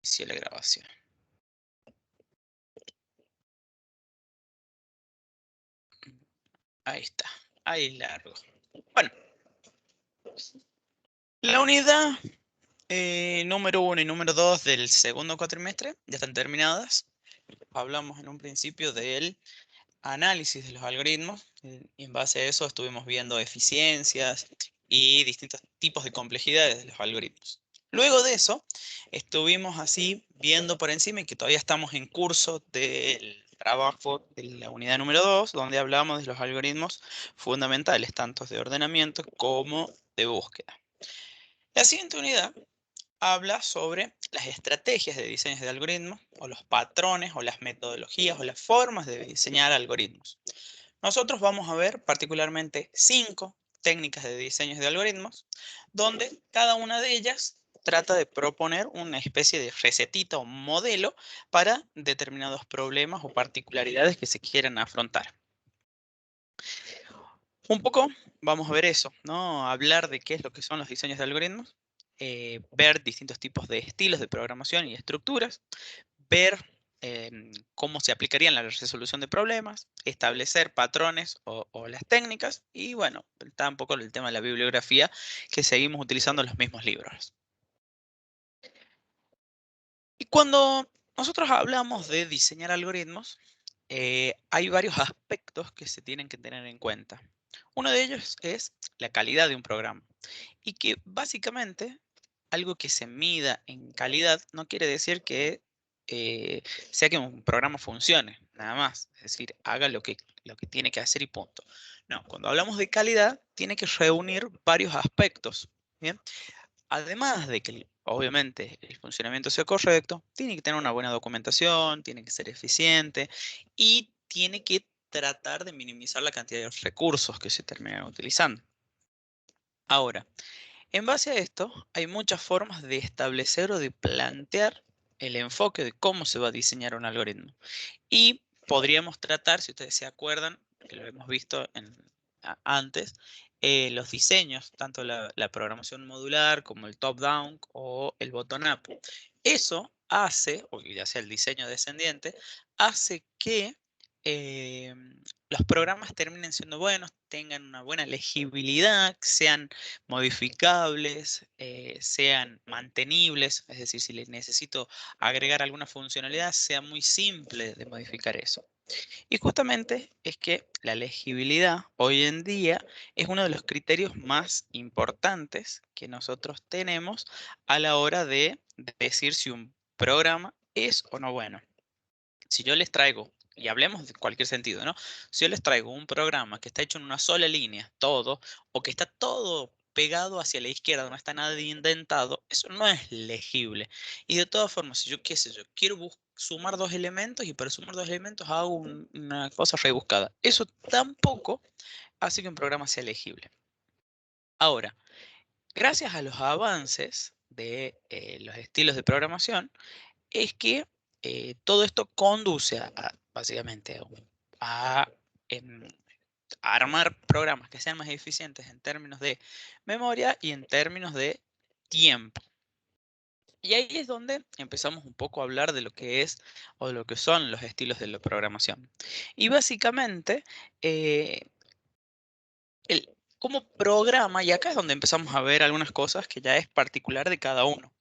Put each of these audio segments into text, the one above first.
Inicio la grabación. Ahí está. Ahí largo. Bueno. La unidad número 1 y número 2 del segundo cuatrimestre ya están terminadas. Hablamos en un principio del análisis de los algoritmos. Y en base a eso estuvimos viendo eficiencias y distintos tipos de complejidades de los algoritmos. Luego de eso, estuvimos así viendo por encima y que todavía estamos en curso del trabajo de la unidad número 2, donde hablamos de los algoritmos fundamentales, tanto de ordenamiento como de búsqueda. La siguiente unidad habla sobre las estrategias de diseño de algoritmos, o los patrones, o las metodologías, o las formas de diseñar algoritmos. Nosotros vamos a ver particularmente 5 técnicas de diseño de algoritmos, donde cada una de ellas trata de proponer una especie de recetita o modelo para determinados problemas o particularidades que se quieran afrontar. Un poco vamos a ver eso, ¿no? Hablar de qué es lo que son los diseños de algoritmos, ver distintos tipos de estilos de programación y estructuras, ver cómo se aplicarían la resolución de problemas, establecer patrones o las técnicas, y bueno, está un poco el tema de la bibliografía, que seguimos utilizando los mismos libros. Y cuando nosotros hablamos de diseñar algoritmos, hay varios aspectos que se tienen que tener en cuenta. Uno de ellos es la calidad de un programa. Y que básicamente algo que se mida en calidad no quiere decir que eh, sea que un programa funcione, nada más. Es decir, haga lo que tiene que hacer y punto. No, cuando hablamos de calidad, tiene que reunir varios aspectos. ¿Bien? Además de que, obviamente, el funcionamiento sea correcto, tiene que tener una buena documentación, tiene que ser eficiente y tiene que tratar de minimizar la cantidad de recursos que se terminan utilizando. Ahora, en base a esto, hay muchas formas de establecer o de plantear el enfoque de cómo se va a diseñar un algoritmo. Y podríamos tratar, si ustedes se acuerdan, que lo hemos visto antes, los diseños, tanto la programación modular como el top-down o el bottom-up. Eso hace, o ya sea el diseño descendiente, hace que eh, los programas terminen siendo buenos, tengan una buena legibilidad, sean modificables, sean mantenibles, es decir, si les necesito agregar alguna funcionalidad, sea muy simple de modificar eso. Y justamente es que la legibilidad hoy en día es uno de los criterios más importantes que nosotros tenemos a la hora de decir si un programa es o no bueno. Si yo les traigo, y hablemos de cualquier sentido, ¿no? Si yo les traigo un programa que está hecho en una sola línea, todo, o que está todo pegado hacia la izquierda, no está nada indentado, eso no es legible. Y de todas formas, si yo, qué sé yo, quiero sumar dos elementos y para sumar dos elementos hago una cosa rebuscada, eso tampoco hace que un programa sea legible. Ahora, gracias a los avances de los estilos de programación, es que todo esto conduce básicamente a, em, a armar programas que sean más eficientes en términos de memoria y en términos de tiempo. Y ahí es donde empezamos un poco a hablar de lo que es o de lo que son los estilos de la programación. Y básicamente, eh, cómo programa, y acá es donde empezamos a ver algunas cosas que ya es particular de cada uno.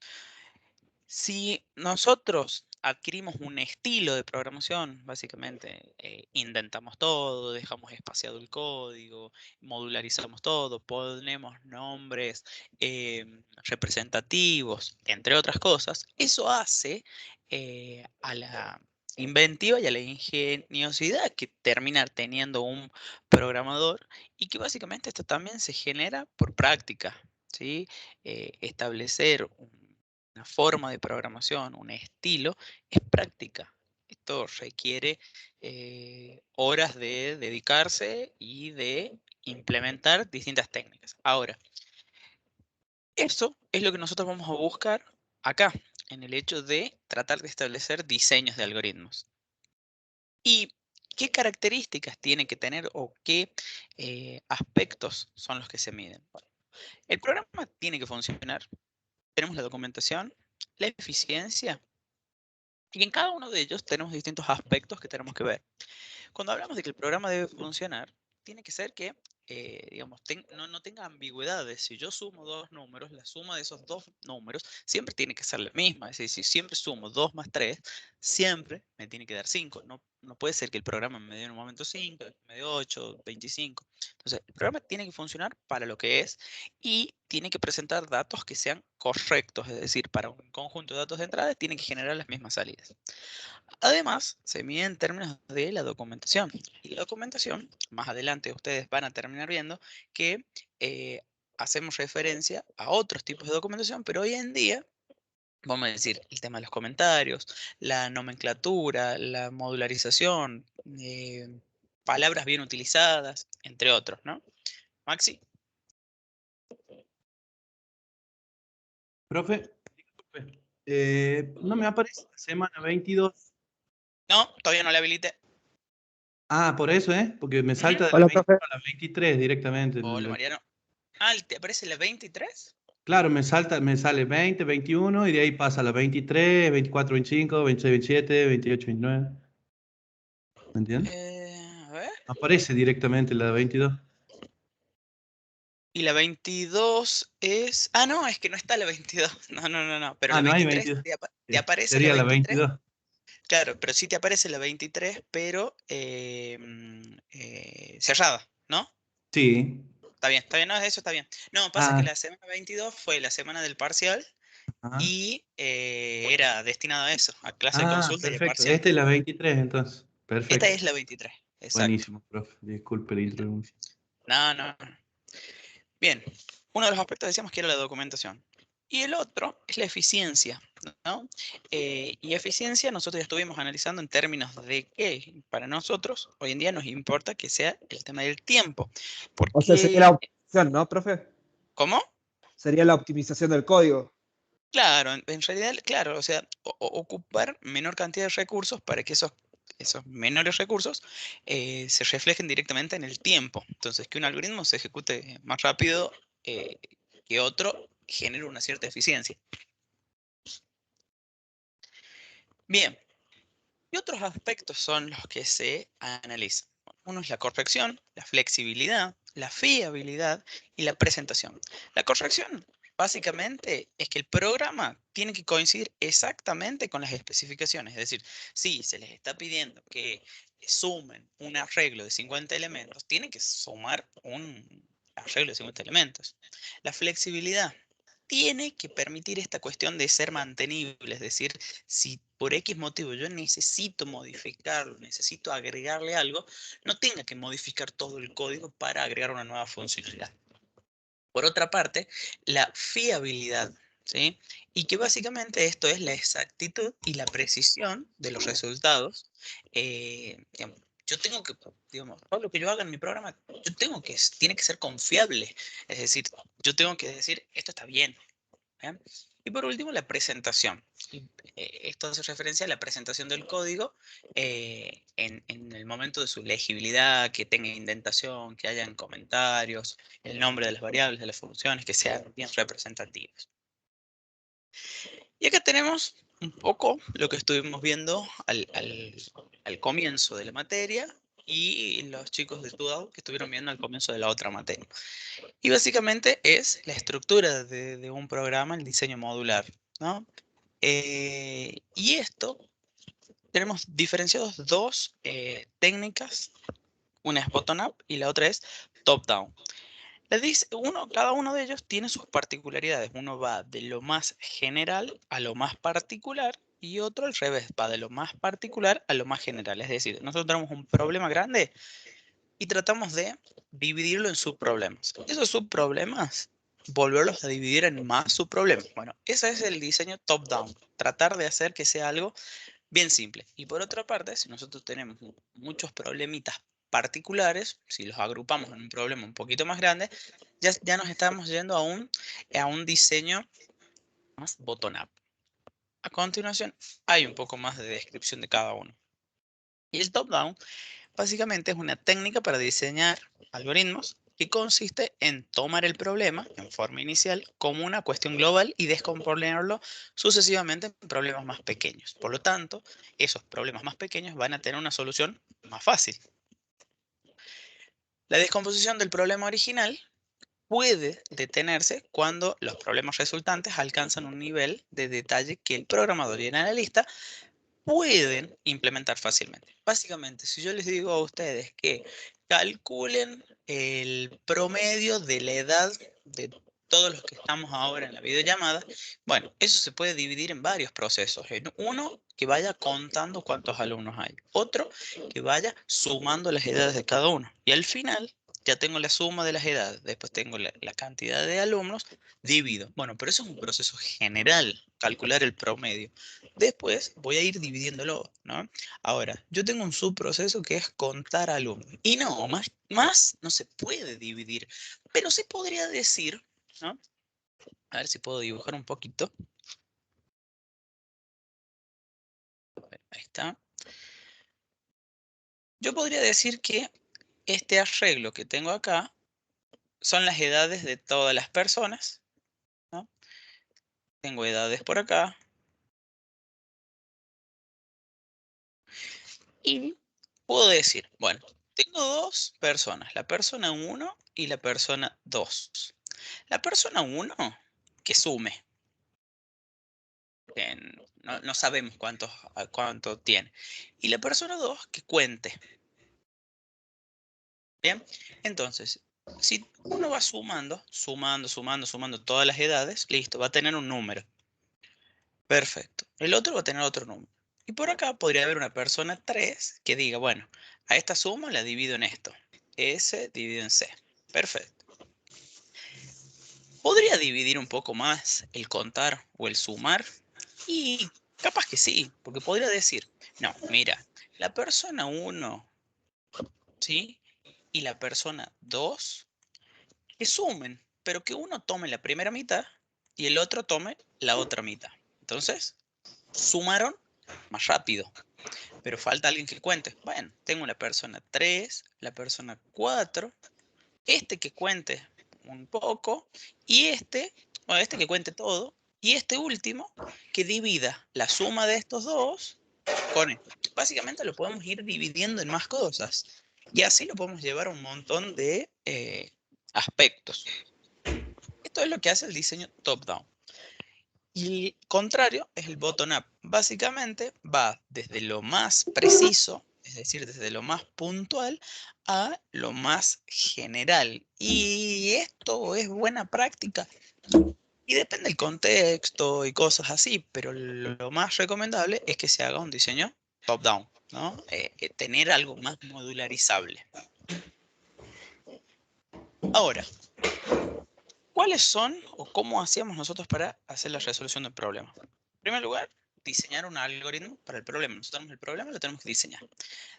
Si nosotros adquirimos un estilo de programación, básicamente indentamos todo, dejamos espaciado el código, modularizamos todo, ponemos nombres representativos, entre otras cosas, eso hace a la inventiva y a la ingeniosidad que termina teniendo un programador, y que básicamente esto también se genera por práctica, ¿sí? Establecer una forma de programación, un estilo, es práctica. Esto requiere horas de dedicarse y de implementar distintas técnicas. Ahora, eso es lo que nosotros vamos a buscar acá, en el hecho de tratar de establecer diseños de algoritmos. ¿Y qué características tiene que tener o qué aspectos son los que se miden? Bueno, el programa tiene que funcionar. Tenemos la documentación, la eficiencia Y en cada uno de ellos tenemos distintos aspectos que tenemos que ver. Cuando hablamos de que el programa debe funcionar, tiene que ser que, digamos, no tenga ambigüedades. Si yo sumo dos números, la suma de esos dos números siempre tiene que ser la misma. Es decir, si siempre sumo 2 más 3, siempre me tiene que dar 5. No puede ser que el programa me dé en un momento 5, me dé 8, 25. Entonces, el programa tiene que funcionar para lo que es y tiene que presentar datos que sean correctos. Es decir, para un conjunto de datos de entrada, tiene que generar las mismas salidas. Además, se mide en términos de la documentación. Y la documentación, más adelante ustedes van a terminar viendo que hacemos referencia a otros tipos de documentación, pero hoy en día, vamos a decir, el tema de los comentarios, la nomenclatura, la modularización, palabras bien utilizadas, entre otros, ¿no? Maxi. Profe, disculpe, no me aparece la semana 22. No, todavía no la habilité. Ah, por eso, ¿eh? Porque me Ujú. salta de la Hola, 21 profe. a la 23 directamente. Hola, Mariano. Ah, ¿te aparece la 23? Claro, me sale 20, 21 y de ahí pasa a la 23, 24, 25, 26, 27, 28, 29. ¿Me entiendes? A ver. Aparece directamente la 22. Y la 22 es... Ah, no, es que no está la 22. No. Pero Ah, la no hay 23, 22. ¿te aparece la Sería la 23? 22. Claro, pero sí te aparece la 23, pero cerrada, ¿no? Sí. Está bien, no, eso está bien. No, pasa que Ah, la semana 22 fue la semana del parcial ajá. y era destinado a eso, a clase de consulta y a Perfecto. parcial. Esta es la 23, entonces. Esta Perfecto. es la 23, exacto. Buenísimo, profe. Disculpe la introducción. No. Bien, uno de los aspectos decíamos que era la documentación. Y el otro es la eficiencia, ¿no? Y eficiencia nosotros ya estuvimos analizando en términos de que para nosotros hoy en día nos importa que sea el tema del tiempo. O sea, sería la Porque, optimización, ¿no, profe? ¿cómo? Sería la optimización del código. Claro, en realidad, claro, o sea, ocupar menor cantidad de recursos para que esos menores recursos se reflejen directamente en el tiempo. Entonces, que un algoritmo se ejecute más rápido eh, que otro genera una cierta eficiencia. Bien, y otros aspectos son los que se analizan. Uno es la corrección, la flexibilidad, la fiabilidad y la presentación. La corrección, básicamente, es que el programa tiene que coincidir exactamente con las especificaciones. Es decir, si se les está pidiendo que sumen un arreglo de 50 elementos, tienen que sumar un arreglo de 50 elementos. La flexibilidad tiene que permitir esta cuestión de ser mantenible, es decir, si por X motivo yo necesito modificarlo, necesito agregarle algo, no tenga que modificar todo el código para agregar una nueva funcionalidad. Por otra parte, la fiabilidad, ¿sí? Y que básicamente esto es la exactitud y la precisión de los resultados. Digamos, yo tengo que, digamos, todo lo que yo haga en mi programa, tiene que ser confiable. Es decir, yo tengo que decir, esto está bien. ¿Bien? Y por último, la presentación. Esto hace referencia a la presentación del código en el momento de su legibilidad, que tenga indentación, que hayan comentarios, el nombre de las variables, de las funciones, que sean bien representativas. Y acá tenemos un poco lo que estuvimos viendo al comienzo de la materia y los chicos de TUDAO que estuvieron viendo al comienzo de la otra materia. Y básicamente es la estructura de un programa, el diseño modular, ¿no? Y esto, tenemos diferenciados dos técnicas, una es bottom-up y la otra es top-down. Cada uno de ellos tiene sus particularidades. Uno va de lo más general a lo más particular y otro al revés, va de lo más particular a lo más general. Es decir, nosotros tenemos un problema grande y tratamos de dividirlo en subproblemas. Esos subproblemas, volverlos a dividir en más subproblemas. Bueno, ese es el diseño top-down. Tratar de hacer que sea algo bien simple. Y por otra parte, si nosotros tenemos muchos problemitas particulares, si los agrupamos en un problema un poquito más grande, ya nos estamos yendo a un diseño más bottom-up. A continuación, hay un poco más de descripción de cada uno. Y el top-down básicamente es una técnica para diseñar algoritmos que consiste en tomar el problema en forma inicial como una cuestión global y descomponerlo sucesivamente en problemas más pequeños. Por lo tanto, esos problemas más pequeños van a tener una solución más fácil. La descomposición del problema original puede detenerse cuando los problemas resultantes alcanzan un nivel de detalle que el programador y el analista pueden implementar fácilmente. Básicamente, si yo les digo a ustedes que calculen el promedio de la edad de todos los que estamos ahora en la videollamada, bueno, eso se puede dividir en varios procesos. En uno, que vaya contando cuántos alumnos hay. Otro, que vaya sumando las edades de cada uno. Y al final, ya tengo la suma de las edades. Después tengo la cantidad de alumnos, divido. Bueno, pero eso es un proceso general, calcular el promedio. Después voy a ir dividiéndolo, ¿no? Ahora, yo tengo un subproceso que es contar alumnos. Y no, más no se puede dividir. Pero se podría decir, ¿no? A ver si puedo dibujar un poquito. A ver, ahí está. Yo podría decir que este arreglo que tengo acá son las edades de todas las personas, ¿no? Tengo edades por acá. Y puedo decir, bueno, tengo dos personas, la persona 1 y la persona 2. La persona 1, que sume. No sabemos cuánto tiene. Y la persona 2, que cuente. Bien, entonces, si uno va sumando todas las edades, listo, va a tener un número. Perfecto. El otro va a tener otro número. Y por acá podría haber una persona 3 que diga, bueno, a esta suma la divido en esto. S dividido en C. Perfecto. ¿Podría dividir un poco más el contar o el sumar? Y capaz que sí, porque podría decir, no, mira, la persona 1, ¿sí? Y la persona 2, que sumen, pero que uno tome la primera mitad y el otro tome la otra mitad. Entonces, sumaron más rápido, pero falta alguien que cuente. Bueno, tengo la persona 3, la persona 4, este que cuente un poco y bueno, este que cuente todo y este último que divida la suma de estos dos con esto. Básicamente lo podemos ir dividiendo en más cosas y así lo podemos llevar a un montón de aspectos. Esto es lo que hace el diseño top-down. Y el contrario es el bottom-up. Básicamente va desde lo más preciso, es decir, desde lo más puntual, a lo más general. Y esto es buena práctica. Y depende del contexto y cosas así, pero lo más recomendable es que se haga un diseño top-down, ¿no? Tener algo más modularizable. Ahora, ¿cuáles son o cómo hacíamos nosotros para hacer la resolución del problema? En primer lugar, diseñar un algoritmo para el problema. Nosotros tenemos el problema, lo tenemos que diseñar.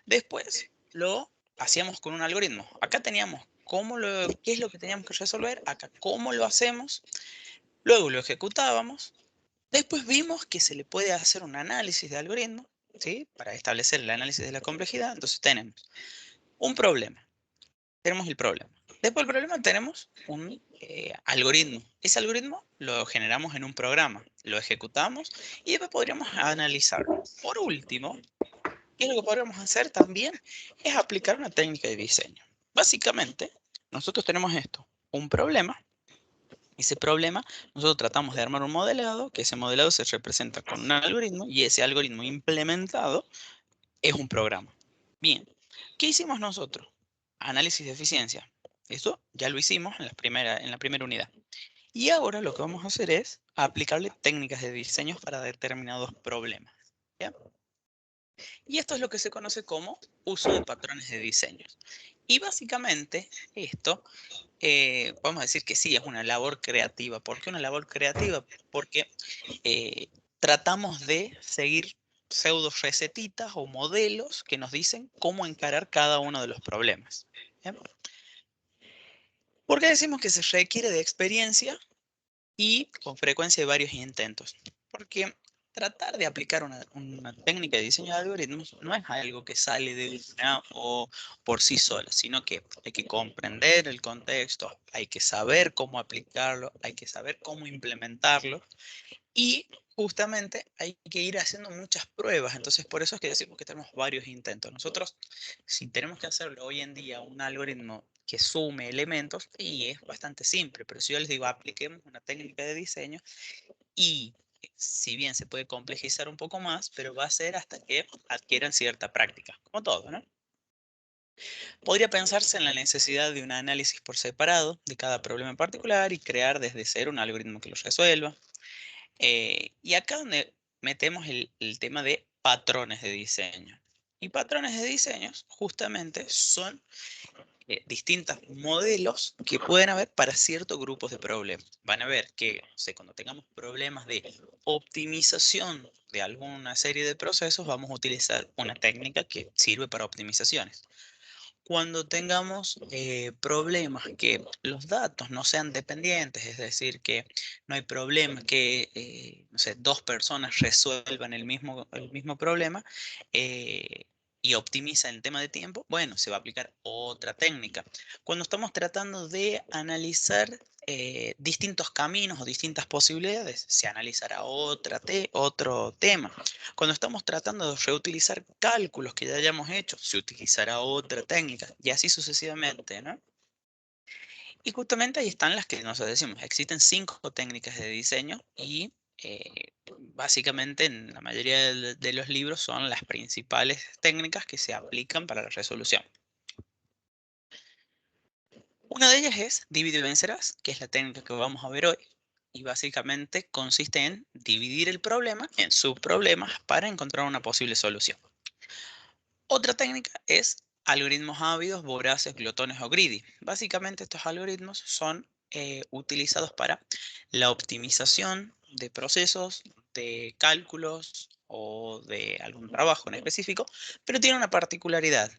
Después, lo hacíamos con un algoritmo. Acá teníamos qué es lo que teníamos que resolver, acá cómo lo hacemos, luego lo ejecutábamos. Después vimos que se le puede hacer un análisis de algoritmo, ¿sí? Para establecer el análisis de la complejidad. Entonces tenemos un problema. Tenemos el problema. Después del problema tenemos un algoritmo. Ese algoritmo lo generamos en un programa, lo ejecutamos y después podríamos analizarlo. Por último, ¿qué es lo que podríamos hacer también? Es aplicar una técnica de diseño. Básicamente, nosotros tenemos esto, un problema. Ese problema, nosotros tratamos de armar un modelado, que ese modelado se representa con un algoritmo y ese algoritmo implementado es un programa. Bien, ¿qué hicimos nosotros? Análisis de eficiencia. Eso ya lo hicimos en la primera unidad. Y ahora lo que vamos a hacer es aplicarle técnicas de diseño para determinados problemas. ¿Ya? Y esto es lo que se conoce como uso de patrones de diseño. Y básicamente esto, podemos decir que sí, es una labor creativa. ¿Por qué una labor creativa? Porque tratamos de seguir pseudo recetitas o modelos que nos dicen cómo encarar cada uno de los problemas. ¿Bien? ¿Por qué decimos que se requiere de experiencia y con frecuencia de varios intentos? Porque tratar de aplicar una técnica de diseño de algoritmos no es algo que sale de una o por sí sola, sino que hay que comprender el contexto, hay que saber cómo aplicarlo, hay que saber cómo implementarlo y justamente hay que ir haciendo muchas pruebas. Entonces, por eso es que decimos que tenemos varios intentos. Nosotros, si tenemos que hacerlo hoy en día un algoritmo que sume elementos, y es bastante simple, pero si yo les digo, apliquemos una técnica de diseño y si bien se puede complejizar un poco más, pero va a ser hasta que adquieran cierta práctica, como todo, ¿no? Podría pensarse en la necesidad de un análisis por separado de cada problema en particular y crear desde cero un algoritmo que los resuelva. Y acá donde metemos el tema de patrones de diseño. Y patrones de diseños justamente son distintos modelos que pueden haber para ciertos grupos de problemas. Van a ver que, no sé, cuando tengamos problemas de optimización de alguna serie de procesos, vamos a utilizar una técnica que sirve para optimizaciones. Cuando tengamos problemas que los datos no sean dependientes, es decir, que no hay problema que, no sé, dos personas resuelvan el mismo problema y optimizan el tema de tiempo, bueno, se va a aplicar otra técnica. Cuando estamos tratando de analizar distintos caminos o distintas posibilidades, se analizará otro tema. Cuando estamos tratando de reutilizar cálculos que ya hayamos hecho, se utilizará otra técnica y así sucesivamente, ¿no? Y justamente ahí están las que nosotros decimos. Existen 5 técnicas de diseño y básicamente en la mayoría de los libros son las principales técnicas que se aplican para la resolución. Una de ellas es divide y vencerás, que es la técnica que vamos a ver hoy. Y básicamente consiste en dividir el problema en subproblemas para encontrar una posible solución. Otra técnica es algoritmos ávidos, voraces, glotones o greedy. Básicamente estos algoritmos son utilizados para la optimización de procesos, de cálculos o de algún trabajo en específico, pero tiene una particularidad.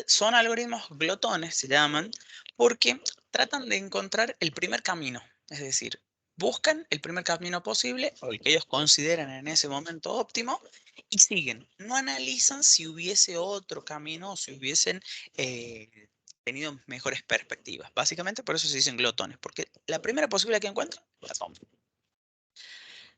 Son algoritmos glotones, se llaman, porque tratan de encontrar el primer camino. Es decir, buscan el primer camino posible o el que ellos consideran en ese momento óptimo y siguen. No analizan si hubiese otro camino o si hubiesen tenido mejores perspectivas. Básicamente por eso se dicen glotones, porque la primera posibilidad que encuentran la toman.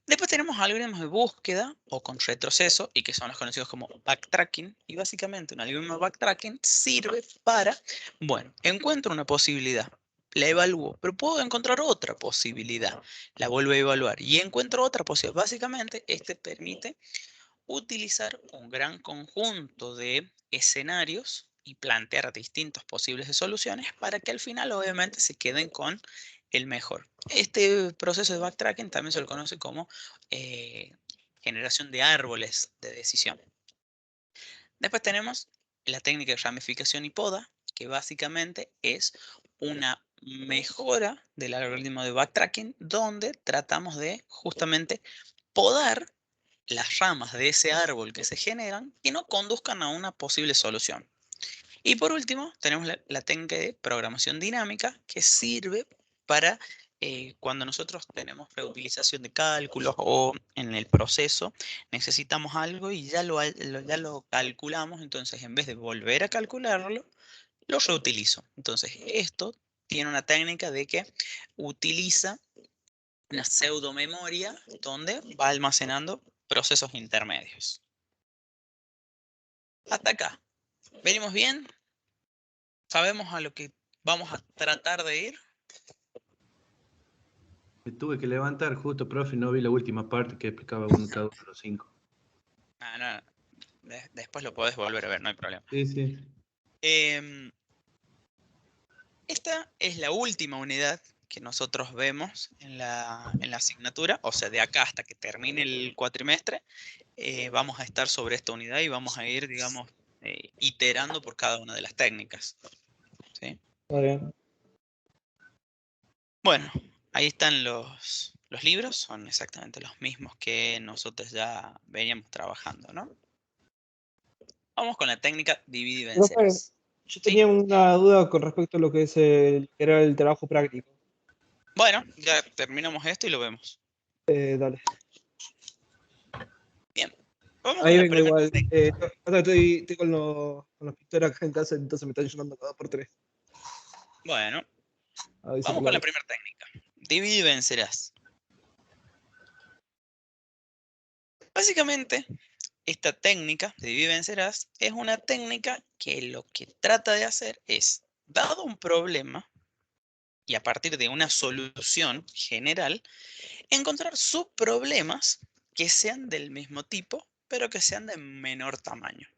Después tenemos algoritmos de búsqueda o con retroceso y que son los conocidos como backtracking. Y básicamente un algoritmo de backtracking sirve para, bueno, encuentro una posibilidad, la evalúo, pero puedo encontrar otra posibilidad, la vuelvo a evaluar y encuentro otra posibilidad. Básicamente este permite utilizar un gran conjunto de escenarios y plantear distintas posibles soluciones para que al final obviamente se queden con el mejor. Este proceso de backtracking también se lo conoce como generación de árboles de decisión. Después tenemos la técnica de ramificación y poda, que básicamente es una mejora del algoritmo de backtracking donde tratamos de justamente podar las ramas de ese árbol que se generan y no conduzcan a una posible solución. Y por último, tenemos la técnica de programación dinámica que sirve para cuando nosotros tenemos reutilización de cálculos o en el proceso necesitamos algo y ya lo calculamos, entonces en vez de volver a calcularlo, lo reutilizo. Entonces esto tiene una técnica de que utiliza una pseudomemoria donde va almacenando procesos intermedios. Hasta acá. ¿Venimos bien? ¿Sabemos a lo que vamos a tratar de ir? Me tuve que levantar justo, profe, no vi la última parte que explicaba cada uno de los 5. No. Después lo podés volver a ver, no hay problema. Sí, sí. Esta es la última unidad que nosotros vemos en la asignatura, o sea, de acá hasta que termine el cuatrimestre, vamos a estar sobre esta unidad y vamos a ir, digamos, iterando por cada una de las técnicas. ¿Sí? Está bien. Bueno, ahí están los libros, son exactamente los mismos que nosotros ya veníamos trabajando, ¿no? Vamos con la técnica divide y Profe, vencerás. yo ¿Sí? tenía una duda con respecto a lo que es era el trabajo práctico. Bueno, ya terminamos esto y lo vemos. Dale. Vamos Ahí con la vengo primera igual. técnica. Estoy con los pintores acá en casa, entonces me están llamando cada por tres. Bueno, Aviso vamos por con la la primera técnica. Divide y vencerás. Básicamente, esta técnica de divide y vencerás es una técnica que lo que trata de hacer es, dado un problema, y a partir de una solución general, encontrar subproblemas que sean del mismo tipo, pero que sean de menor tamaño.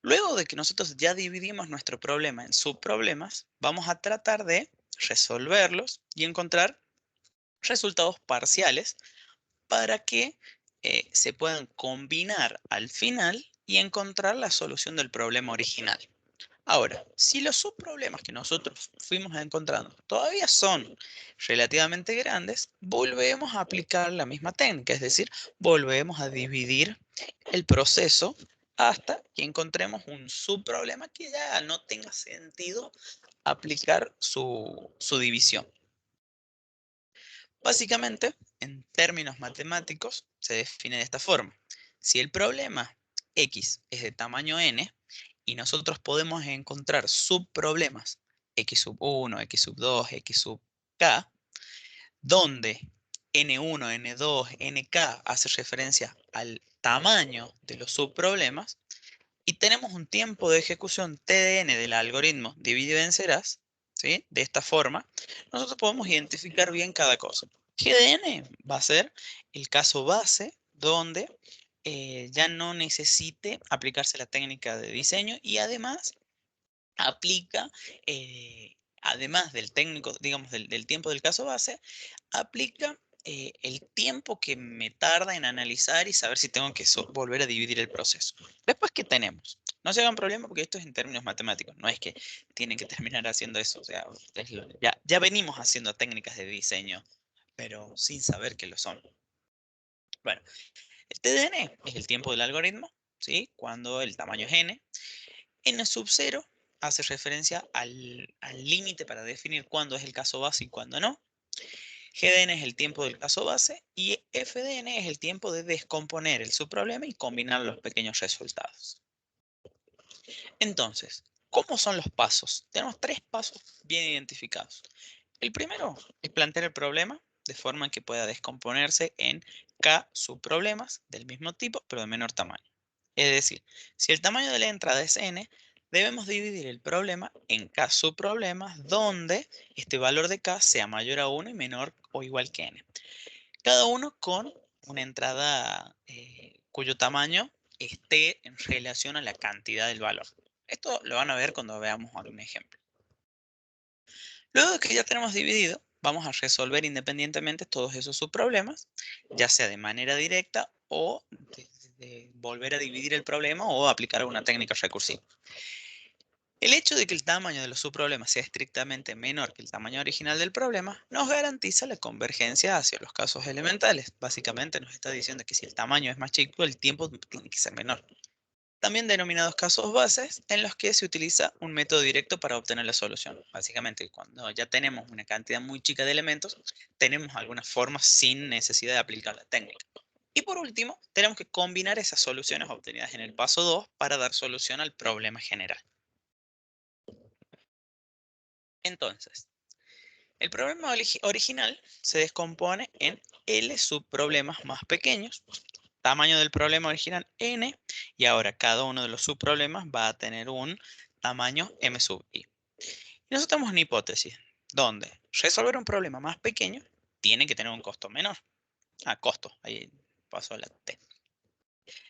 Luego de que nosotros ya dividimos nuestro problema en subproblemas, vamos a tratar de resolverlos y encontrar resultados parciales para que se puedan combinar al final y encontrar la solución del problema original. Ahora, si los subproblemas que nosotros fuimos encontrando todavía son relativamente grandes, volvemos a aplicar la misma técnica, es decir, volvemos a dividir el proceso hasta que encontremos un subproblema que ya no tenga sentido aplicar su división. Básicamente, en términos matemáticos, se define de esta forma. Si el problema X es de tamaño n y nosotros podemos encontrar subproblemas X sub 1, X sub 2, X sub k, donde N1, N2, Nk hace referencia al tamaño de los subproblemas y tenemos un tiempo de ejecución TDN del algoritmo divide y vencerás, ¿sí? De esta forma, nosotros podemos identificar bien cada cosa. GDN va a ser el caso base donde ya no necesite aplicarse la técnica de diseño y además aplica, además del técnico, digamos, del tiempo del caso base, aplica el tiempo que me tarda en analizar y saber si tengo que volver a dividir el proceso. Después, ¿qué tenemos? No se hagan problema porque esto es en términos matemáticos, no es que tienen que terminar haciendo eso, o sea, ya venimos haciendo técnicas de diseño, pero sin saber que lo son. Bueno, el TDN es el tiempo del algoritmo, ¿sí? Cuando el tamaño es n. N sub 0 hace referencia al límite para definir cuándo es el caso base y cuándo no. GDN es el tiempo del caso base y FDN es el tiempo de descomponer el subproblema y combinar los pequeños resultados. Entonces, ¿cómo son los pasos? Tenemos 3 pasos bien identificados. El primero es plantear el problema de forma que pueda descomponerse en K subproblemas del mismo tipo, pero de menor tamaño. Es decir, si el tamaño de la entrada es n, debemos dividir el problema en K subproblemas donde este valor de K sea mayor a 1 y menor o igual que n. Cada uno con una entrada cuyo tamaño esté en relación a la cantidad del valor. Esto lo van a ver cuando veamos algún ejemplo. Luego de que ya tenemos dividido, vamos a resolver independientemente todos esos subproblemas, ya sea de manera directa o de volver a dividir el problema o aplicar alguna técnica recursiva. El hecho de que el tamaño de los subproblemas sea estrictamente menor que el tamaño original del problema nos garantiza la convergencia hacia los casos elementales. Básicamente nos está diciendo que si el tamaño es más chico, el tiempo tiene que ser menor. También denominados casos bases, en los que se utiliza un método directo para obtener la solución. Básicamente, cuando ya tenemos una cantidad muy chica de elementos, tenemos algunas formas sin necesidad de aplicar la técnica. Y por último, tenemos que combinar esas soluciones obtenidas en el paso 2 para dar solución al problema general. Entonces, el problema original se descompone en L subproblemas más pequeños, tamaño del problema original n, y ahora cada uno de los subproblemas va a tener un tamaño m sub i. Y nosotros tenemos una hipótesis donde resolver un problema más pequeño tiene que tener un costo menor. Costo, ahí pasó la T.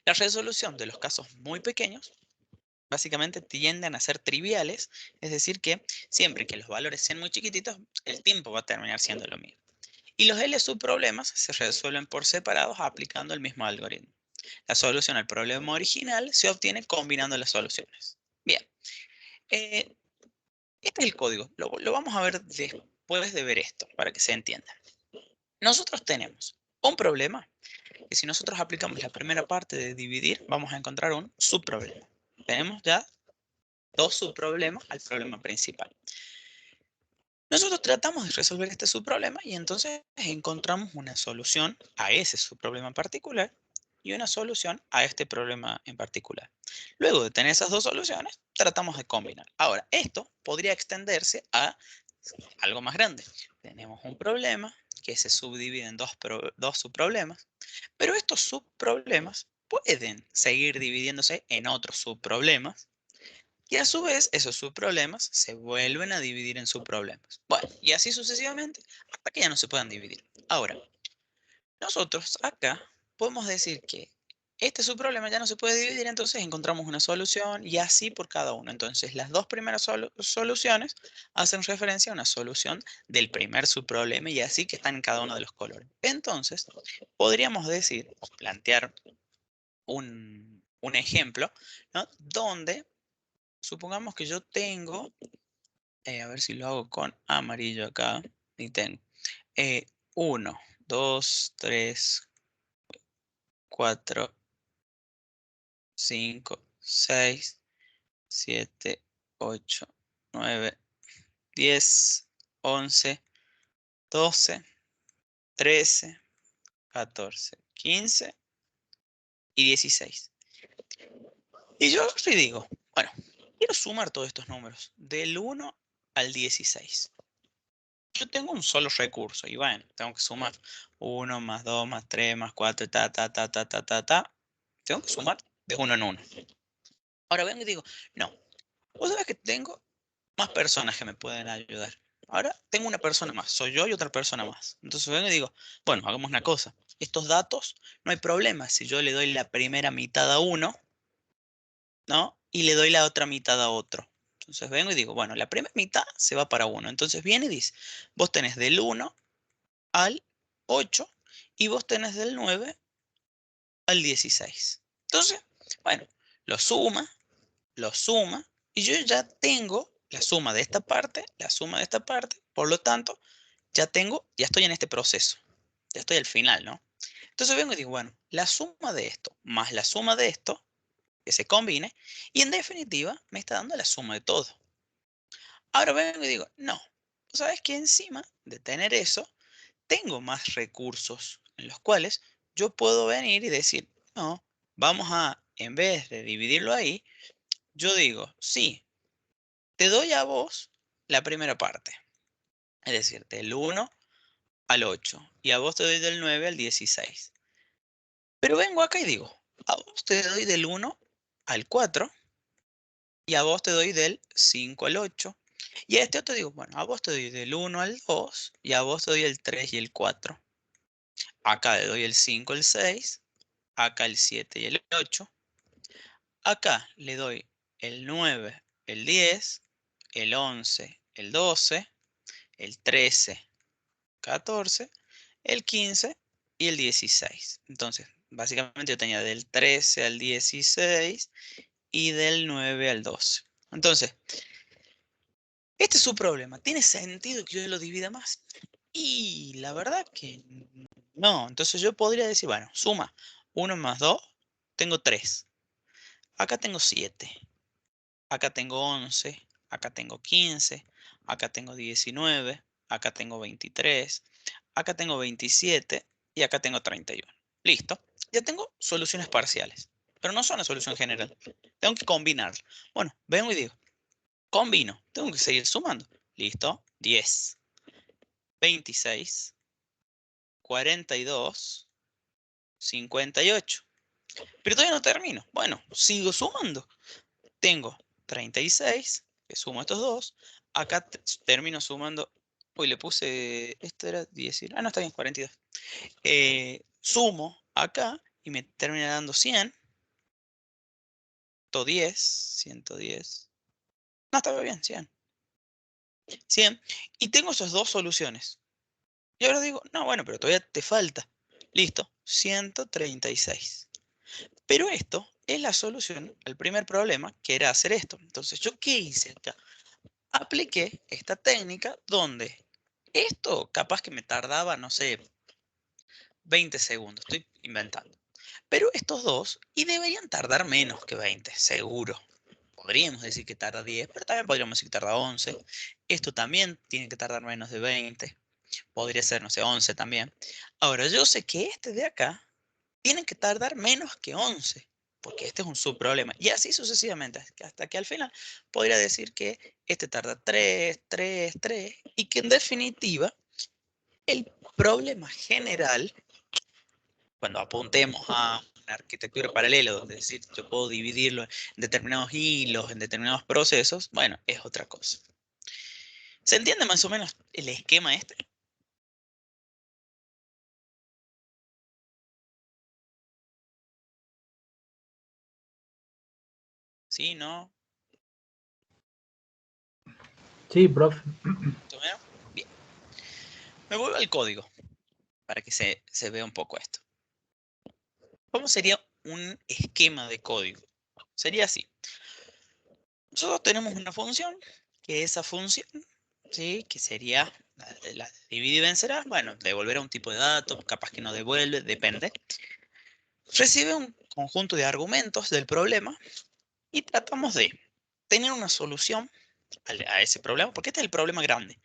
La resolución de los casos muy pequeños básicamente tienden a ser triviales, es decir que siempre que los valores sean muy chiquititos, el tiempo va a terminar siendo lo mismo. Y los L subproblemas se resuelven por separados aplicando el mismo algoritmo. La solución al problema original se obtiene combinando las soluciones. Bien, este es el código. Lo vamos a ver después de ver esto, para que se entienda. Nosotros tenemos un problema que si nosotros aplicamos la primera parte de dividir, vamos a encontrar un subproblema. Tenemos ya 2 subproblemas al problema principal. Nosotros tratamos de resolver este subproblema y entonces encontramos una solución a ese subproblema particular y una solución a este problema en particular. Luego de tener esas dos soluciones, tratamos de combinar. Ahora, esto podría extenderse a algo más grande. Tenemos un problema que se subdivide en dos subproblemas, pero estos subproblemas pueden seguir dividiéndose en otros subproblemas y a su vez esos subproblemas se vuelven a dividir en subproblemas. Bueno, y así sucesivamente hasta que ya no se puedan dividir. Ahora, nosotros acá podemos decir que este subproblema ya no se puede dividir, entonces encontramos una solución y así por cada uno. Entonces, las dos primeras soluciones hacen referencia a una solución del primer subproblema y así que están en cada uno de los colores. Entonces, podríamos decir, plantear un ejemplo, ¿no? Donde supongamos que yo tengo, a ver si lo hago con amarillo acá, y tengo 1, 2, 3, 4, 5, 6, 7, 8, 9, 10, 11, 12, 13, 14, 15 y 16. Y yo sí digo, bueno, quiero sumar todos estos números del 1 al 16. Yo tengo un solo recurso y bueno, tengo que sumar 1 más 2 más 3 más 4, ta. Tengo que sumar de uno en uno. Ahora vengo y digo, no, vos sabés que tengo más personas que me pueden ayudar. Ahora tengo una persona más, soy yo y otra persona más. Entonces vengo y digo, bueno, hagamos una cosa. Estos datos, no hay problema si yo le doy la primera mitad a uno, ¿no? Y le doy la otra mitad a otro. Entonces vengo y digo, bueno, la primera mitad se va para uno. Entonces viene y dice, vos tenés del 1 al 8 y vos tenés del 9 al 16. Entonces, bueno, lo suma y yo ya tengo la suma de esta parte, la suma de esta parte, por lo tanto, ya estoy en este proceso, ya estoy al final, ¿no? Entonces vengo y digo, bueno, la suma de esto más la suma de esto, que se combine, y en definitiva me está dando la suma de todo. Ahora vengo y digo, no, ¿sabes que encima de tener eso, tengo más recursos en los cuales yo puedo venir y decir, no, vamos a, en vez de dividirlo ahí, yo digo, sí, te doy a vos la primera parte, es decir, del 1 al 8, y a vos te doy del 9 al 16. Pero vengo acá y digo, a vos te doy del 1 al 4, y a vos te doy del 5 al 8, y a este otro digo, bueno, a vos te doy del 1 al 2, y a vos te doy el 3 y el 4. Acá le doy el 5 al 6, acá el 7 y el 8. Acá le doy el 9, el 10, el 11, el 12, el 13, 14, el 15 y el 16. Entonces, básicamente yo tenía del 13 al 16 y del 9 al 12. Entonces, este es su problema. ¿Tiene sentido que yo lo divida más? Y la verdad que no. Entonces yo podría decir, bueno, suma 1 más 2, tengo 3. Acá tengo 7. Acá tengo 11. Acá tengo 15. Acá tengo 19. Acá tengo 23. Acá tengo 27. Y acá tengo 31. Listo. Ya tengo soluciones parciales. Pero no son la solución general. Tengo que combinar. Bueno, vengo y digo, combino. Tengo que seguir sumando. Listo. 10. 26. 42. 58. Pero todavía no termino. Bueno, sigo sumando. Tengo 36, que sumo estos dos. Acá termino sumando. Uy, le puse. Esto era 10. Ah, no, está bien, 42. Sumo acá y me termina dando 100. 110. 110. No, estaba bien, 100. 100. Y tengo esas dos soluciones. Y ahora digo, no, bueno, pero todavía te falta. Listo, 136. Pero esto es la solución al primer problema, que era hacer esto. Entonces, ¿yo qué hice acá? Apliqué esta técnica donde esto capaz que me tardaba, no sé, 20 segundos, estoy inventando. Pero estos dos, y deberían tardar menos que 20, seguro. Podríamos decir que tarda 10, pero también podríamos decir que tarda 11. Esto también tiene que tardar menos de 20. Podría ser, no sé, 11 también. Ahora, yo sé que este de acá tienen que tardar menos que 11, porque este es un subproblema. Y así sucesivamente, hasta que al final podría decir que este tarda 3, 3, 3, y que en definitiva el problema general, cuando apuntemos a una arquitectura paralela, donde decir yo puedo dividirlo en determinados hilos, en determinados procesos, bueno, es otra cosa. ¿Se entiende más o menos el esquema este? ¿Sí? ¿No? Sí, profe. ¿Más o menos? Bien. Me vuelvo al código para que se vea un poco esto. ¿Cómo sería un esquema de código? Sería así. Nosotros tenemos una función, que esa función, ¿sí? Que sería la de divide y vencerá, bueno, devolverá un tipo de dato, capaz que no devuelve, depende. Recibe un conjunto de argumentos del problema y tratamos de tener una solución a ese problema, porque este es el problema grande.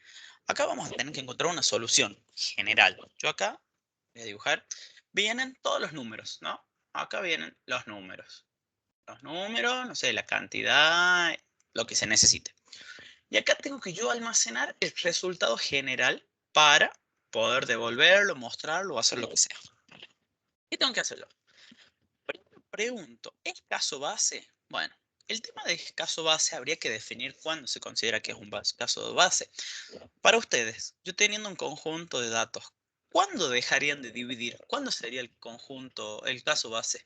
Acá vamos a tener que encontrar una solución general. Yo acá voy a dibujar, vienen todos los números, ¿no? Acá vienen los números. Los números, no sé, la cantidad, lo que se necesite. Y acá tengo que yo almacenar el resultado general para poder devolverlo, mostrarlo o hacer lo que sea. ¿Qué tengo que hacerlo? Pregunto, ¿es caso base? Bueno, el tema de caso base habría que definir cuándo se considera que es un caso de base. Para ustedes, yo teniendo un conjunto de datos, ¿cuándo dejarían de dividir? ¿Cuándo sería el conjunto, el caso base?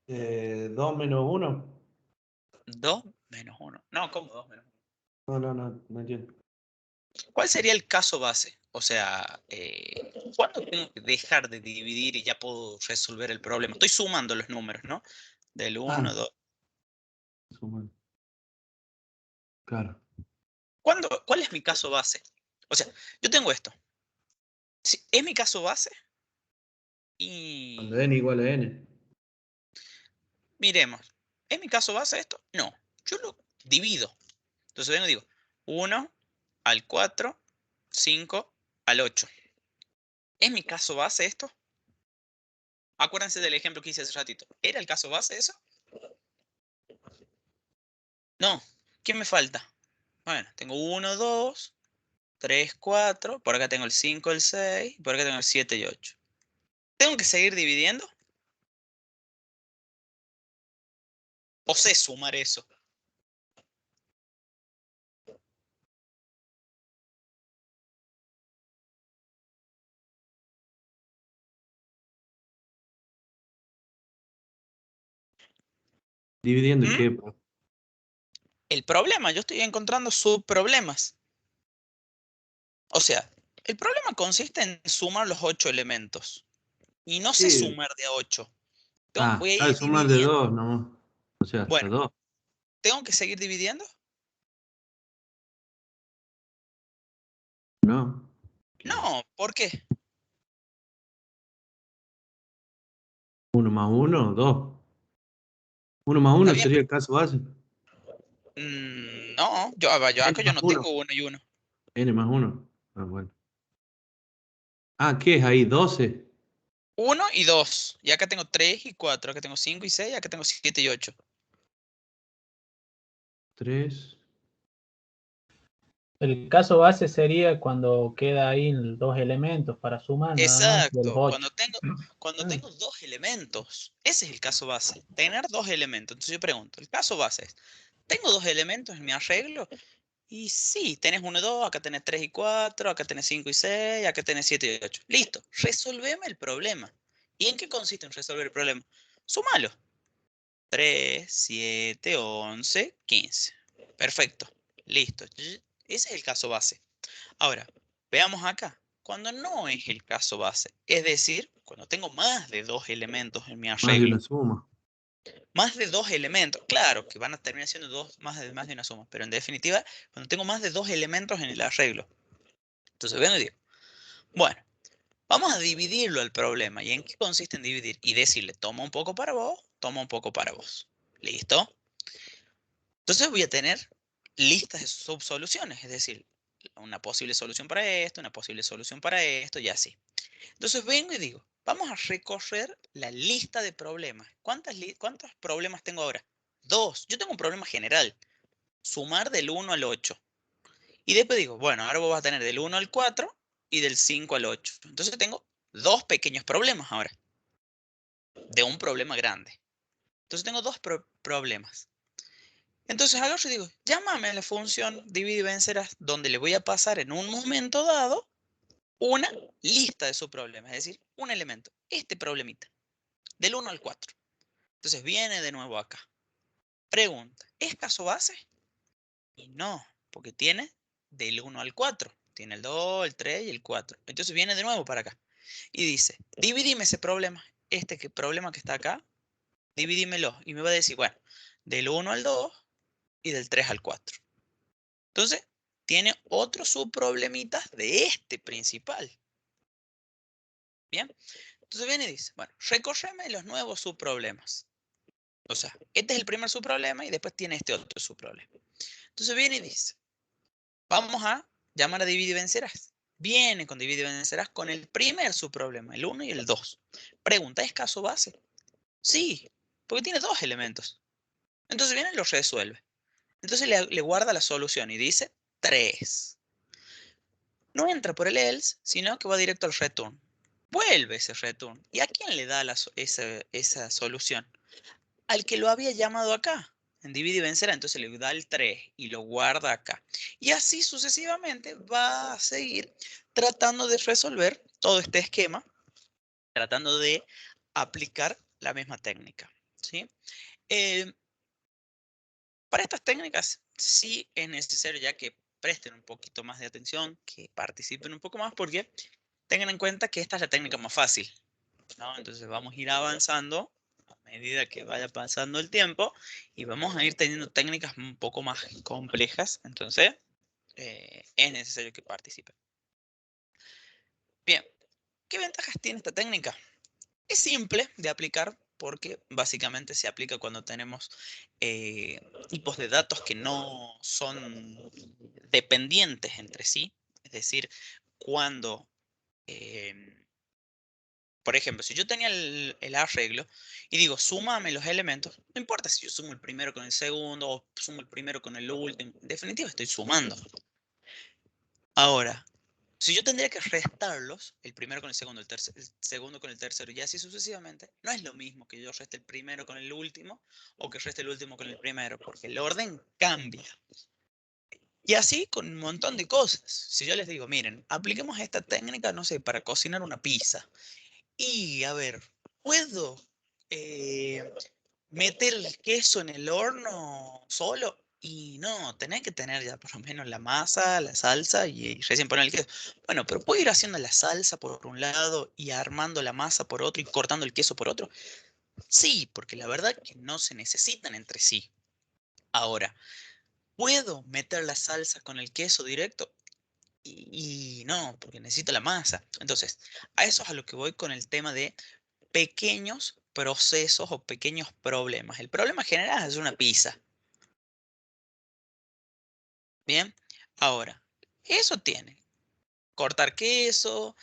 2 menos 1. 2 menos 1. No, ¿cómo 2 menos 1? No entiendo. ¿Cuál sería el caso base? O sea, ¿cuándo tengo que dejar de dividir y ya puedo resolver el problema? Estoy sumando los números, ¿no? Del 1, 2. Sumando. Claro. ¿Cuál es mi caso base? O sea, yo tengo esto. ¿Es mi caso base? Cuando Y n igual a n. miremos. ¿Es mi caso base esto? No. Yo lo divido. Entonces vengo y digo 1 al 4, 5 al 8. ¿Es mi caso base esto? Acuérdense del ejemplo que hice hace ratito. ¿Era el caso base eso? No. ¿Qué me falta? Bueno, tengo 1, 2, 3, 4. Por acá tengo el 5, el 6. Por acá tengo el 7 y 8. ¿Tengo que seguir dividiendo? ¿O sé sumar eso? ¿Dividiendo ¿Mm? qué? Pa? El problema, yo estoy encontrando subproblemas. O sea, el problema consiste en sumar los 8 elementos. Y no sé Sí. sumar de a 8. Ah, Voy a sabe ir sumar de dividiendo. 2 nomás. O sea, hasta Bueno, 2. ¿tengo que seguir dividiendo? No. No, ¿por qué? 1 más 1, 2. 1 más Está 1 bien, sería pero el caso base. no, yo N acá yo más no 1. tengo 1 y 1. N más 1. Ah, bueno. Ah, ¿qué es ahí? 12. 1 y 2. Y acá tengo 3 y 4. Acá tengo 5 y 6. Acá tengo 7 y 8. 3. El caso base sería cuando queda ahí dos elementos para sumar nada más de los Exacto. 8. Cuando tengo dos elementos. Ese es el caso base. Tener dos elementos. Entonces yo pregunto, el caso base es, ¿tengo dos elementos en mi arreglo? Y sí, tenés 1 y 2, acá tenés 3 y 4, acá tenés 5 y 6, acá tenés 7 y 8. Listo, resolveme el problema. ¿Y en qué consiste en resolver el problema? Súmalo. 3, 7, 11, 15. Perfecto. Listo. Ese es el caso base. Ahora, veamos acá. Cuando no es el caso base, es decir, cuando tengo más de dos elementos en mi Más de una arreglo, suma. más de dos elementos, claro que van a terminar siendo más de una suma, pero en definitiva, cuando tengo más de dos elementos en el arreglo. Entonces vengo y digo, bueno, vamos a dividirlo el problema. ¿Y en qué consiste en dividir? Y decirle, toma un poco para vos, toma un poco para vos. ¿Listo? Entonces voy a tener listas de subsoluciones, es decir, una posible solución para esto, una posible solución para esto y así. Entonces vengo y digo, vamos a recorrer la lista de problemas. ¿Cuántos problemas tengo ahora? 2. Yo tengo un problema general, sumar del 1 al 8. Y después digo, bueno, ahora vos vas a tener del 1 al 4 y del 5 al 8. Entonces tengo 2 pequeños problemas ahora, de un problema grande. Entonces tengo 2 problemas. Entonces agarro y digo, llámame a la función divide y vencerás, donde le voy a pasar en un momento dado una lista de su problema, es decir, un elemento, este problemita, del 1 al 4. Entonces viene de nuevo acá. Pregunta, ¿es caso base? Y no, porque tiene del 1 al 4. Tiene el 2, el 3 y el 4. Entonces viene de nuevo para acá. Y dice, dividime ese problema, problema que está acá, dividímelo. Y me va a decir, bueno, del 1 al 2 y del 3 al 4. Entonces, tiene otros subproblemitas de este principal. Bien, entonces viene y dice, bueno, recórreme los nuevos subproblemas. O sea, este es el primer subproblema y después tiene este otro subproblema. Entonces viene y dice, vamos a llamar a divide y vencerás. Viene con divide y vencerás con el primer subproblema, el 1 y el 2. Pregunta, ¿es caso base? Sí, porque tiene 2 elementos. Entonces viene y lo resuelve. Entonces le guarda la solución y dice 3. No entra por el else, sino que va directo al return. Vuelve ese return. ¿Y a quién le da esa solución? Al que lo había llamado acá, en divide y vencerá. Entonces le da el 3 y lo guarda acá. Y así sucesivamente va a seguir tratando de resolver todo este esquema, tratando de aplicar la misma técnica, ¿sí? Para estas técnicas sí es necesario ya que presten un poquito más de atención, que participen un poco más, porque tengan en cuenta que esta es la técnica más fácil, ¿no? Entonces vamos a ir avanzando a medida que vaya pasando el tiempo y vamos a ir teniendo técnicas un poco más complejas. Entonces es necesario que participen. Bien, ¿qué ventajas tiene esta técnica? Es simple de aplicar porque básicamente se aplica cuando tenemos tipos de datos que no son dependientes entre sí. Es decir, cuando, por ejemplo, si yo tenía el arreglo y digo, súmame los elementos, no importa si yo sumo el primero con el segundo o sumo el primero con el último, en definitiva estoy sumando. Ahora, si yo tendría que restarlos, el primero con el segundo con el tercero y así sucesivamente, no es lo mismo que yo reste el primero con el último o que reste el último con el primero, porque el orden cambia. Y así con un montón de cosas. Si yo les digo, miren, apliquemos esta técnica, no sé, para cocinar una pizza. Y a ver, ¿puedo meter el queso en el horno solo? Y no, tenés que tener ya por lo menos la masa, la salsa y recién poner el queso. Bueno, pero ¿puedo ir haciendo la salsa por un lado y armando la masa por otro y cortando el queso por otro? Sí, porque la verdad que no se necesitan entre sí. Ahora, ¿puedo meter la salsa con el queso directo? Y no, porque necesito la masa. Entonces, a eso es a lo que voy con el tema de pequeños procesos o pequeños problemas. El problema general es una pizza. Bien, ahora, eso tiene. Cortar queso,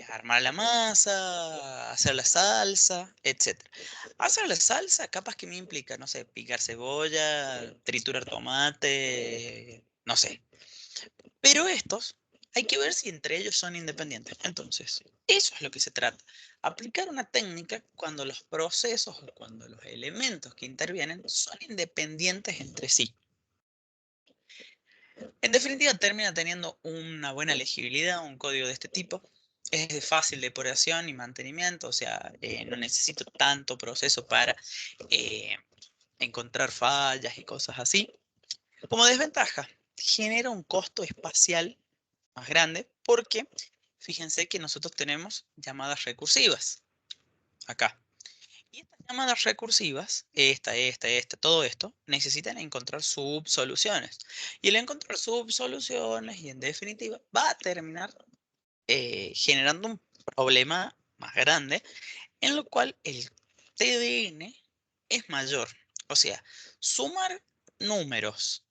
armar la masa, hacer la salsa, etc. Hacer la salsa capaz que me implica, no sé, picar cebolla, triturar tomate, no sé. Pero estos, hay que ver si entre ellos son independientes. Entonces, eso es lo que se trata. Aplicar una técnica cuando los procesos o cuando los elementos que intervienen son independientes entre sí. En definitiva, termina teniendo una buena legibilidad, un código de este tipo. Es de fácil depuración y mantenimiento, o sea, no necesito tanto proceso para eh, encontrar fallas y cosas así. Como desventaja, genera un costo espacial más grande porque fíjense que nosotros tenemos llamadas recursivas acá. Y estas llamadas recursivas, todo esto, necesitan encontrar subsoluciones. Y el encontrar subsoluciones, y en definitiva, va a terminar generando un problema más grande, en lo cual el TDN es mayor. O sea, sumar números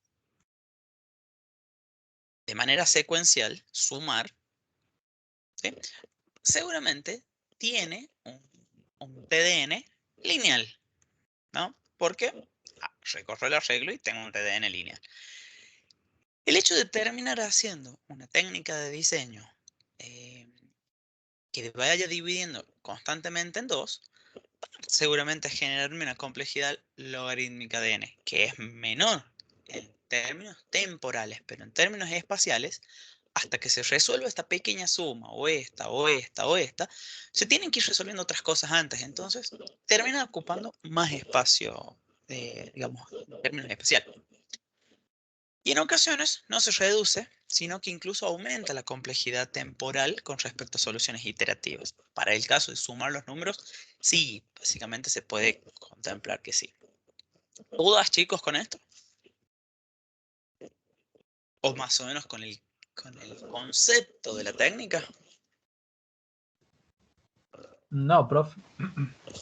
de manera secuencial sumar, ¿sí? Seguramente tiene un TDN lineal, ¿no? Porque recorro el arreglo y tengo un TDN lineal. El hecho de terminar haciendo una técnica de diseño que vaya dividiendo constantemente en dos, seguramente generarme una complejidad logarítmica de n, que es menor en términos temporales, pero en términos espaciales, hasta que se resuelva esta pequeña suma, o esta, o esta, o esta, se tienen que ir resolviendo otras cosas antes. Entonces, termina ocupando más espacio, digamos, en términos espaciales. Y en ocasiones no se reduce, sino que incluso aumenta la complejidad temporal con respecto a soluciones iterativas. Para el caso de sumar los números, sí, básicamente se puede contemplar que sí. ¿Dudas, chicos, con esto? ¿O más o menos con el concepto de la técnica? No, profe.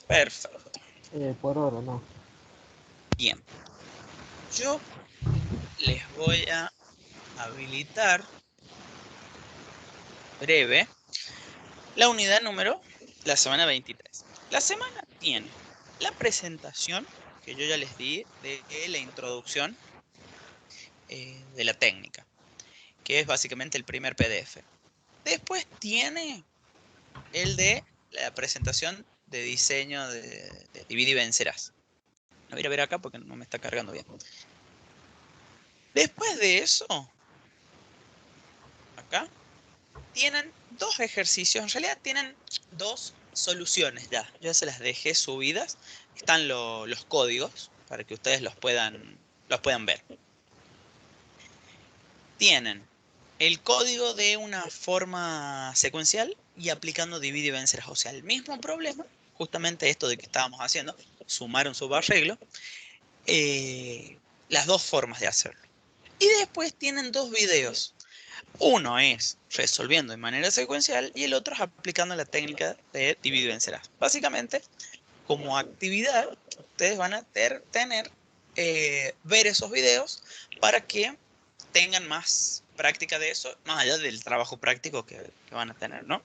Perfecto. Por ahora no. Bien. Yo les voy a habilitar breve la unidad número, la semana 23. La semana tiene la presentación que yo ya les di de la introducción de la técnica, que es básicamente el primer PDF. Después tiene el de la presentación de diseño de Divide y Vencerás. Lo voy a ver acá porque no me está cargando bien. Después de eso, acá, tienen dos ejercicios. En realidad tienen dos soluciones ya. Yo ya se las dejé subidas. Están los códigos para que ustedes los puedan ver. Tienen el código de una forma secuencial y aplicando divide y vencerás. O sea, el mismo problema, justamente esto de que estábamos haciendo, sumar un subarreglo, las dos formas de hacerlo. Y después tienen dos videos. Uno es resolviendo de manera secuencial y el otro es aplicando la técnica de divide y vencerás. Básicamente, como actividad, ustedes van a tener ver esos videos para que tengan más práctica de eso, más allá del trabajo práctico que van a tener, ¿no?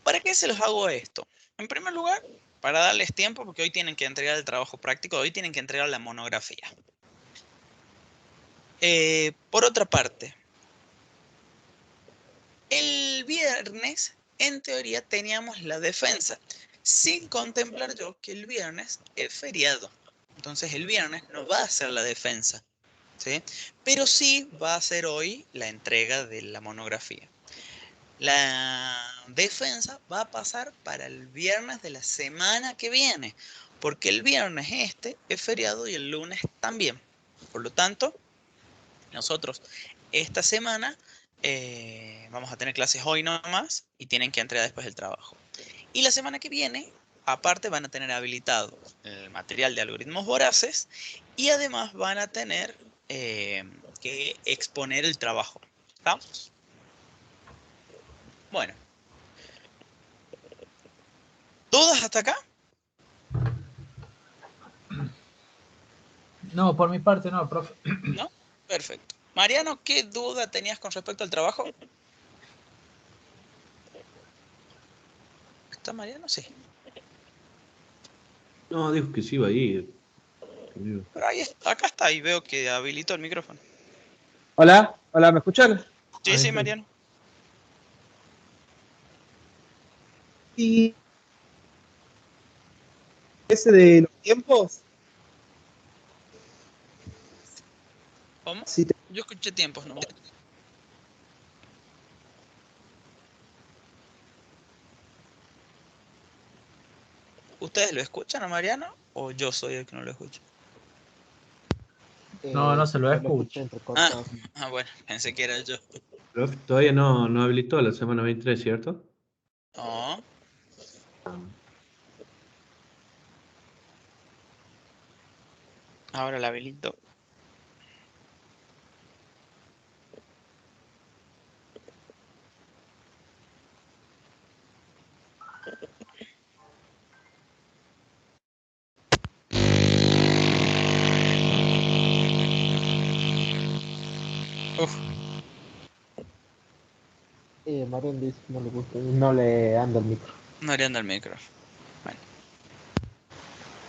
¿Para qué se los hago esto? En primer lugar, para darles tiempo, porque hoy tienen que entregar el trabajo práctico, hoy tienen que entregar la monografía. Por otra parte, el viernes, en teoría, teníamos la defensa, sin contemplar yo que el viernes es feriado. Entonces el viernes no va a ser la defensa, ¿sí? Pero sí va a ser hoy la entrega de la monografía. La defensa va a pasar para el viernes de la semana que viene, porque el viernes es feriado y el lunes también. Por lo tanto, nosotros esta semana vamos a tener clases hoy nomás y tienen que entregar después el trabajo. Y la semana que viene, aparte, van a tener habilitado el material de algoritmos voraces y además van a tener que exponer el trabajo. ¿Estamos? Bueno. ¿Dudas hasta acá? No, por mi parte no, profe. ¿No? Perfecto. Mariano, ¿qué duda tenías con respecto al trabajo? ¿Está Mariano? Sí. No, dijo que sí iba a ir. Pero ahí está, acá está y veo que habilitó el micrófono. Hola, hola, ¿me escuchan? Sí, Ahí sí, sí. Mariano. Y ese de los tiempos, ¿Cómo? si te- Yo escuché tiempos nomás. ¿Ustedes lo escuchan a Mariano o yo soy el que no lo escucho? No, no se lo yo escucho. escuché entrecortado. Bueno, pensé que era yo. Profe, todavía no habilitó la semana 23, ¿cierto? No. Ahora la habilito. Marian dice que no le gusta, no le anda el micro. No le anda el micro.